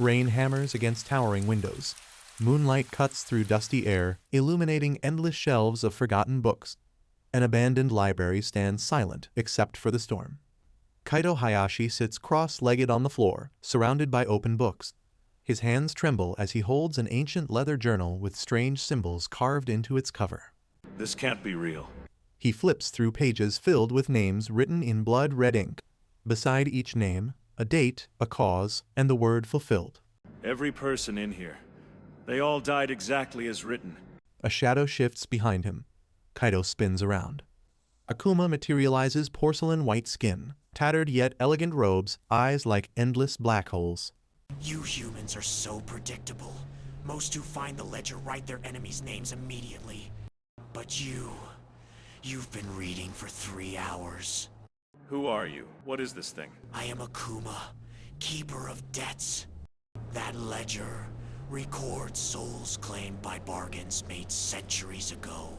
Rain hammers against towering windows. Moonlight cuts through dusty air, illuminating endless shelves of forgotten books. An abandoned library stands silent except for the storm. Kaito Hayashi sits cross-legged on the floor, surrounded by open books. His hands tremble as he holds an ancient leather journal with strange symbols carved into its cover. This can't be real. He flips through pages filled with names written in blood-red ink. Beside each name, a date, a cause, and the word fulfilled. Every person in here. They all died exactly as written. A shadow shifts behind him. Kaito spins around. Akuma materializes porcelain white skin, tattered yet elegant robes, eyes like endless black holes. You humans are so predictable. Most who find the ledger write their enemies' names immediately. But you've been reading for 3 hours. Who are you? What is this thing? I am Akuma, keeper of debts. That ledger records souls claimed by bargains made centuries ago.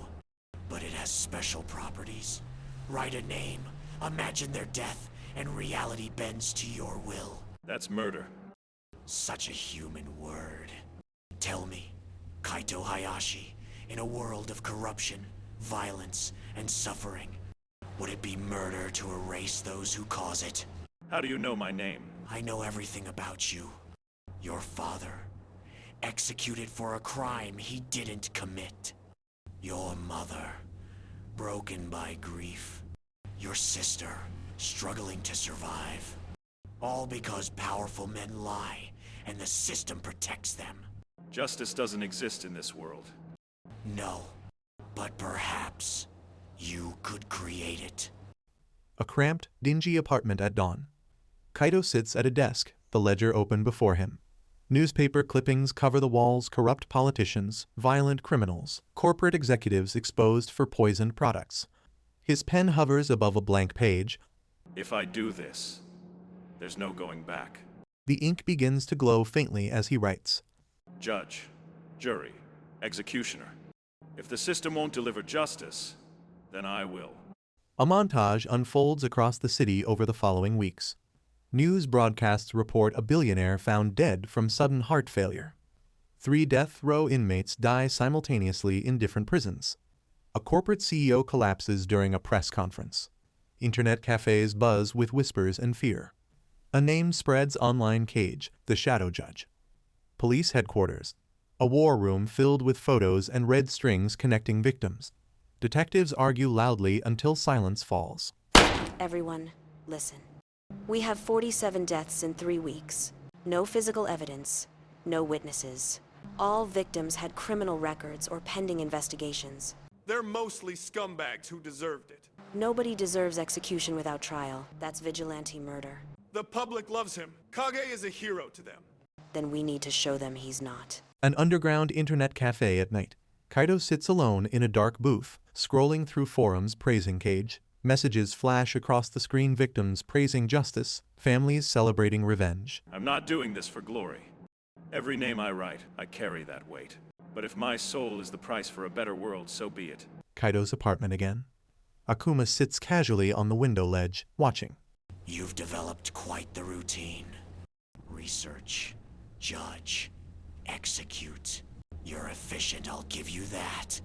But it has special properties. Write a name, imagine their death, and reality bends to your will. That's murder. Such a human word. Tell me, Kaito Hayashi, in a world of corruption, violence, and suffering, would it be murder to erase those who cause it? How do you know my name? I know everything about you. Your father, executed for a crime he didn't commit. Your mother, broken by grief. Your sister, struggling to survive. All because powerful men lie, and the system protects them. Justice doesn't exist in this world. No, but perhaps you could create it. A cramped, dingy apartment at dawn. Kaito sits at a desk, the ledger open before him. Newspaper clippings cover the walls, corrupt politicians, violent criminals, corporate executives exposed for poisoned products. His pen hovers above a blank page. If I do this, there's no going back. The ink begins to glow faintly as he writes. Judge, jury, executioner. If the system won't deliver justice, then I will. A montage unfolds across the city over the following weeks. News broadcasts report a billionaire found dead from sudden heart failure. 3 death row inmates die simultaneously in different prisons. A corporate CEO collapses during a press conference. Internet cafes buzz with whispers and fear. A name spreads online: Cage, the Shadow Judge. Police headquarters. A war room filled with photos and red strings connecting victims. Detectives argue loudly until silence falls. Everyone, listen. We have 47 deaths in 3 weeks. No physical evidence, no witnesses. All victims had criminal records or pending investigations. They're mostly scumbags who deserved it. Nobody deserves execution without trial. That's vigilante murder. The public loves him. Kage is a hero to them. Then we need to show them he's not. An underground internet cafe at night. Kaito sits alone in a dark booth, scrolling through forums praising Cage. Messages flash across the screen: victims praising justice, families celebrating revenge. I'm not doing this for glory. Every name I write, I carry that weight. But if my soul is the price for a better world, so be it. Kaito's apartment again. Akuma sits casually on the window ledge, watching. You've developed quite the routine. Research, judge, execute. You're efficient, I'll give you that.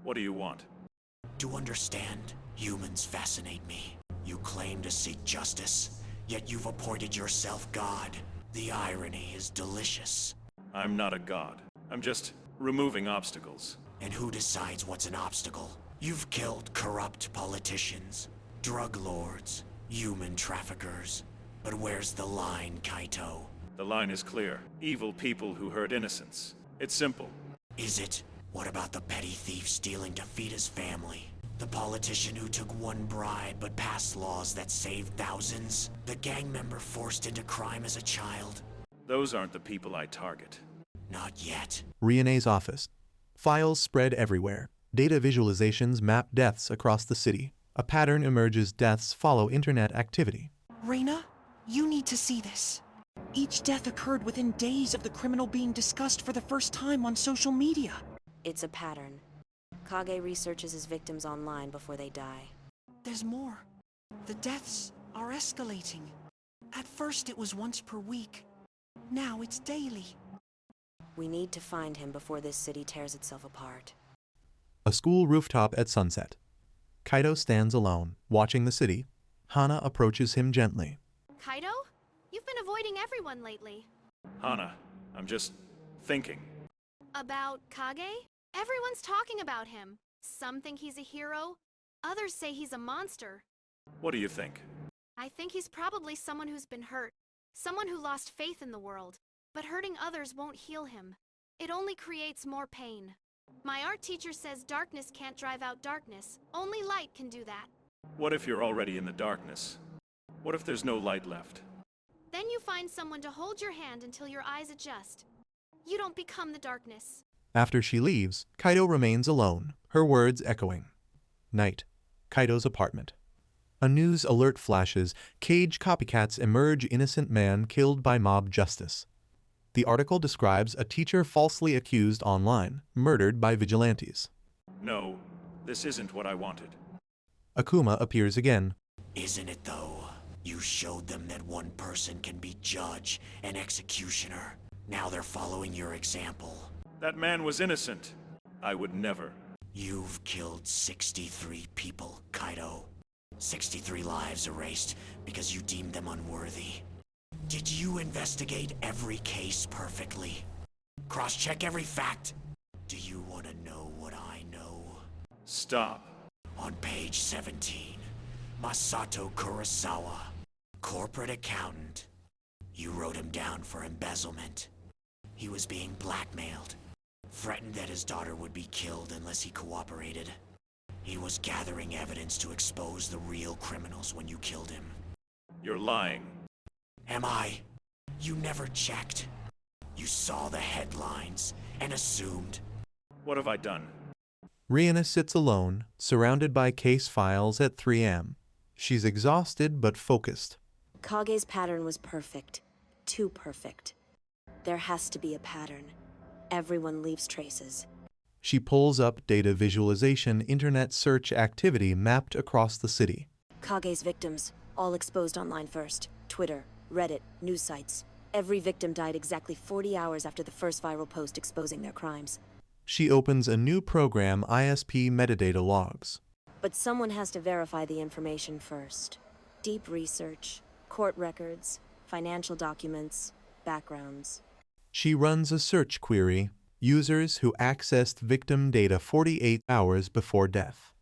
What do you want? To understand, humans fascinate me. You claim to seek justice, yet you've appointed yourself God. The irony is delicious. I'm not a god. I'm just removing obstacles. And who decides what's an obstacle? You've killed corrupt politicians, drug lords, human traffickers. But where's the line, Kaito? The line is clear. Evil people who hurt innocents. It's simple. Is it? What about the petty thief stealing to feed his family? The politician who took one bribe but passed laws that saved thousands? The gang member forced into crime as a child? Those aren't the people I target. Not yet. Rione's office. Files spread everywhere. Data visualizations map deaths across the city. A pattern emerges: deaths follow internet activity. Reina, you need to see this. Each death occurred within days of the criminal being discussed for the first time on social media. It's a pattern. Kage researches his victims online before they die. There's more. The deaths are escalating. At first it was once per week. Now it's daily. We need to find him before this city tears itself apart. A school rooftop at sunset. Kaido stands alone, watching the city. Hana approaches him gently. Kaido? You've been avoiding everyone lately. Hana, I'm just thinking. About Kage? Everyone's talking about him. Some think he's a hero. Others say he's a monster. What do you think? I think he's probably someone who's been hurt. Someone who lost faith in the world. But hurting others won't heal him. It only creates more pain. My art teacher says darkness can't drive out darkness. Only light can do that. What if you're already in the darkness? What if there's no light left? Then you find someone to hold your hand until your eyes adjust. You don't become the darkness. After she leaves, Kaido remains alone, her words echoing. Night. Kaido's apartment. A news alert flashes. Cage copycats emerge. Innocent man killed by mob justice. The article describes a teacher falsely accused online, murdered by vigilantes. No, this isn't what I wanted. Akuma appears again. Isn't it though? You showed them that one person can be judge and executioner. Now they're following your example. That man was innocent. I would never. You've killed 63 people, Kaido. 63 lives erased because you deemed them unworthy. Did you investigate every case perfectly? Cross-check every fact? Do you want to know what I know? Stop. On page 17, Masato Kurosawa, corporate accountant. You wrote him down for embezzlement. He was being blackmailed, threatened that his daughter would be killed unless he cooperated. He was gathering evidence to expose the real criminals when you killed him. You're lying. Am I? You never checked. You saw the headlines and assumed. What have I done? Rihanna sits alone, surrounded by case files at 3 a.m. She's exhausted but focused. Kage's pattern was perfect. Too perfect. There has to be a pattern. Everyone leaves traces. She pulls up data visualization internet search activity mapped across the city. Kage's victims, all exposed online first. Twitter, Reddit, news sites. Every victim died exactly 40 hours after the first viral post exposing their crimes. She opens a new program, ISP metadata logs. But someone has to verify the information first. Deep research, court records, financial documents, backgrounds. She runs a search query, users who accessed victim data 48 hours before death.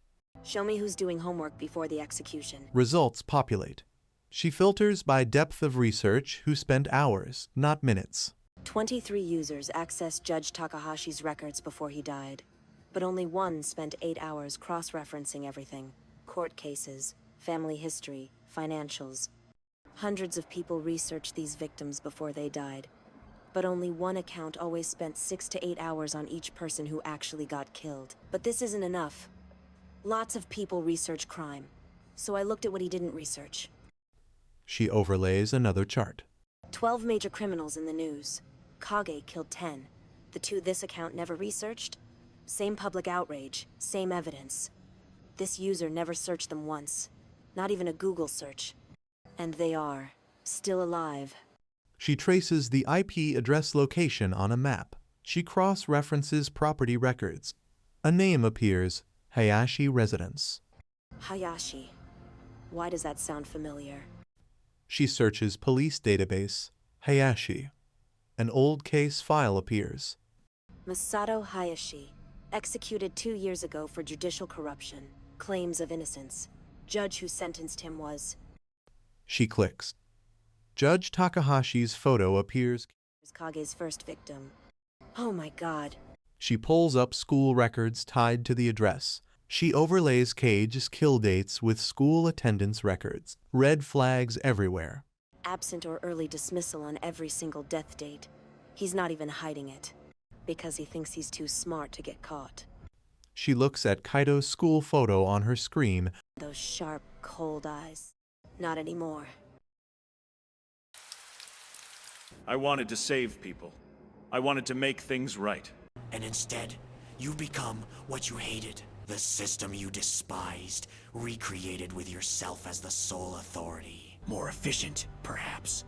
Show me who's doing homework before the execution. Results populate. She filters by depth of research who spent hours, not minutes. 23 users accessed Judge Takahashi's records before he died, but only one spent 8 hours cross-referencing everything. Court cases, family history, financials. Hundreds of people researched these victims before they died, but only one account always spent 6 to 8 hours on each person who actually got killed. But this isn't enough. Lots of people research crime, so I looked at what he didn't research. She overlays another chart. 12 major criminals in the news. Kage killed 10. The two this account never researched? Same public outrage, same evidence. This user never searched them once. Not even a Google search. And they are still alive. She traces the IP address location on a map. She cross-references property records. A name appears, Hayashi Residence. Hayashi. Why does that sound familiar? She searches police database, Hayashi. An old case file appears. Masato Hayashi, executed 2 years ago for judicial corruption, claims of innocence. Judge who sentenced him was... She clicks. Judge Takahashi's photo appears. Kage's first victim. Oh my god. She pulls up school records tied to the address. She overlays Cage's kill dates with school attendance records. Red flags everywhere. Absent or early dismissal on every single death date. He's not even hiding it, because he thinks he's too smart to get caught. She looks at Kaido's school photo on her screen. Those sharp, cold eyes. Not anymore. I wanted to save people. I wanted to make things right. And instead, you become what you hated. The system you despised, recreated with yourself as the sole authority. More efficient, perhaps,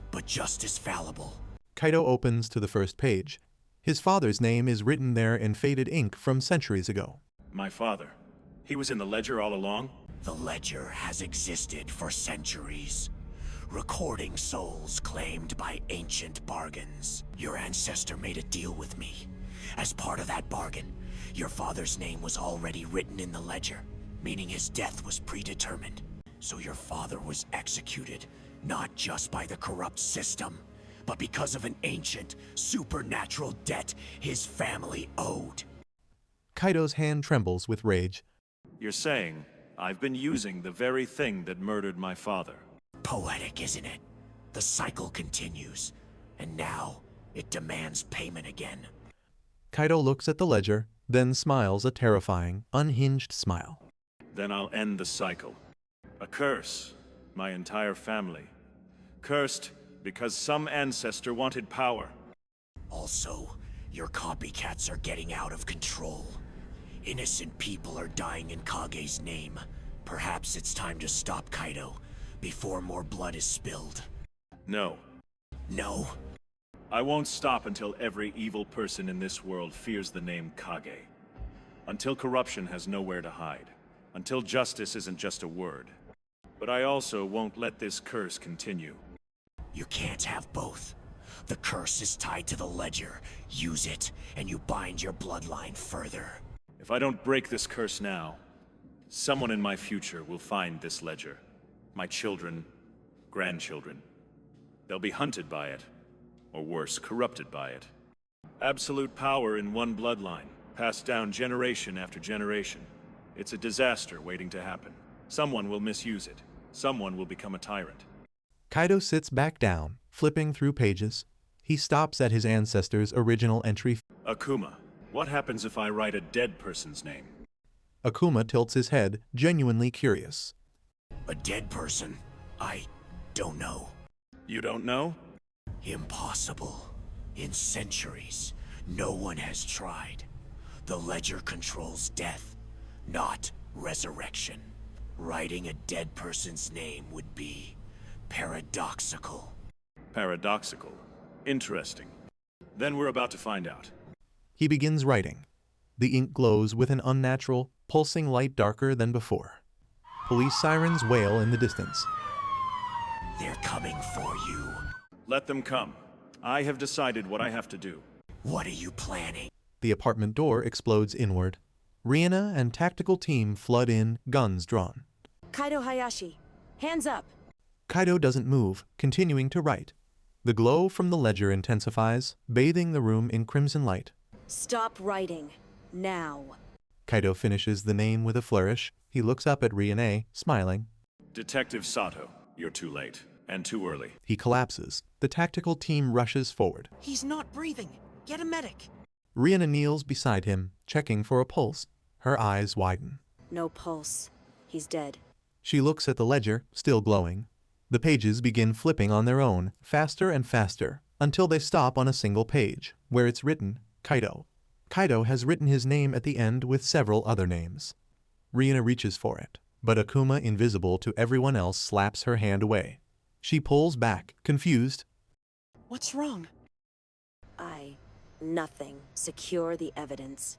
but just as fallible. Kaido opens to the first page. His father's name is written there in faded ink from centuries ago. My father. He was in the ledger all along? The ledger has existed for centuries, recording souls claimed by ancient bargains. Your ancestor made a deal with me. As part of that bargain, your father's name was already written in the ledger, meaning his death was predetermined. So your father was executed, not just by the corrupt system, but because of an ancient, supernatural debt his family owed. Kaido's hand trembles with rage. You're saying I've been using the very thing that murdered my father. Poetic, isn't it? The cycle continues, and now it demands payment again. Kaido looks at the ledger, then smiles a terrifying, unhinged smile. Then I'll end the cycle. A curse. My entire family. Cursed because some ancestor wanted power. Also, your copycats are getting out of control. Innocent people are dying in Kage's name. Perhaps it's time to stop Kaido before more blood is spilled. No. No? I won't stop until every evil person in this world fears the name Kage. Until corruption has nowhere to hide. Until justice isn't just a word. But I also won't let this curse continue. You can't have both. The curse is tied to the ledger. Use it, and you bind your bloodline further. If I don't break this curse now, someone in my future will find this ledger. My children, grandchildren. They'll be hunted by it, or worse, corrupted by it. Absolute power in one bloodline, passed down generation after generation. It's a disaster waiting to happen. Someone will misuse it. Someone will become a tyrant. Kaido sits back down, flipping through pages. He stops at his ancestor's original entry. Akuma, what happens if I write a dead person's name? Akuma tilts his head, genuinely curious. A dead person? I don't know. You don't know? Impossible. In centuries, no one has tried. The ledger controls death, not resurrection. Writing a dead person's name would be paradoxical. Paradoxical. Interesting. Then we're about to find out. He begins writing. The ink glows with an unnatural, pulsing light darker than before. Police sirens wail in the distance. They're coming for you. Let them come. I have decided what I have to do. What are you planning? The apartment door explodes inward. Rihanna and tactical team flood in, guns drawn. Kaido Hayashi, hands up. Kaido doesn't move, continuing to write. The glow from the ledger intensifies, bathing the room in crimson light. Stop writing. Now. Kaido finishes the name with a flourish. He looks up at Rihanna, smiling. Detective Sato, you're too late. And too early. He collapses. The tactical team rushes forward. He's not breathing. Get a medic. Rihanna kneels beside him, checking for a pulse. Her eyes widen. No pulse. He's dead. She looks at the ledger, still glowing. The pages begin flipping on their own, faster and faster, until they stop on a single page, where it's written, Kaido. Kaido has written his name at the end with several other names. Rihanna reaches for it, but Akuma, invisible to everyone else, slaps her hand away. She pulls back, confused. What's wrong? Nothing. Secure the evidence.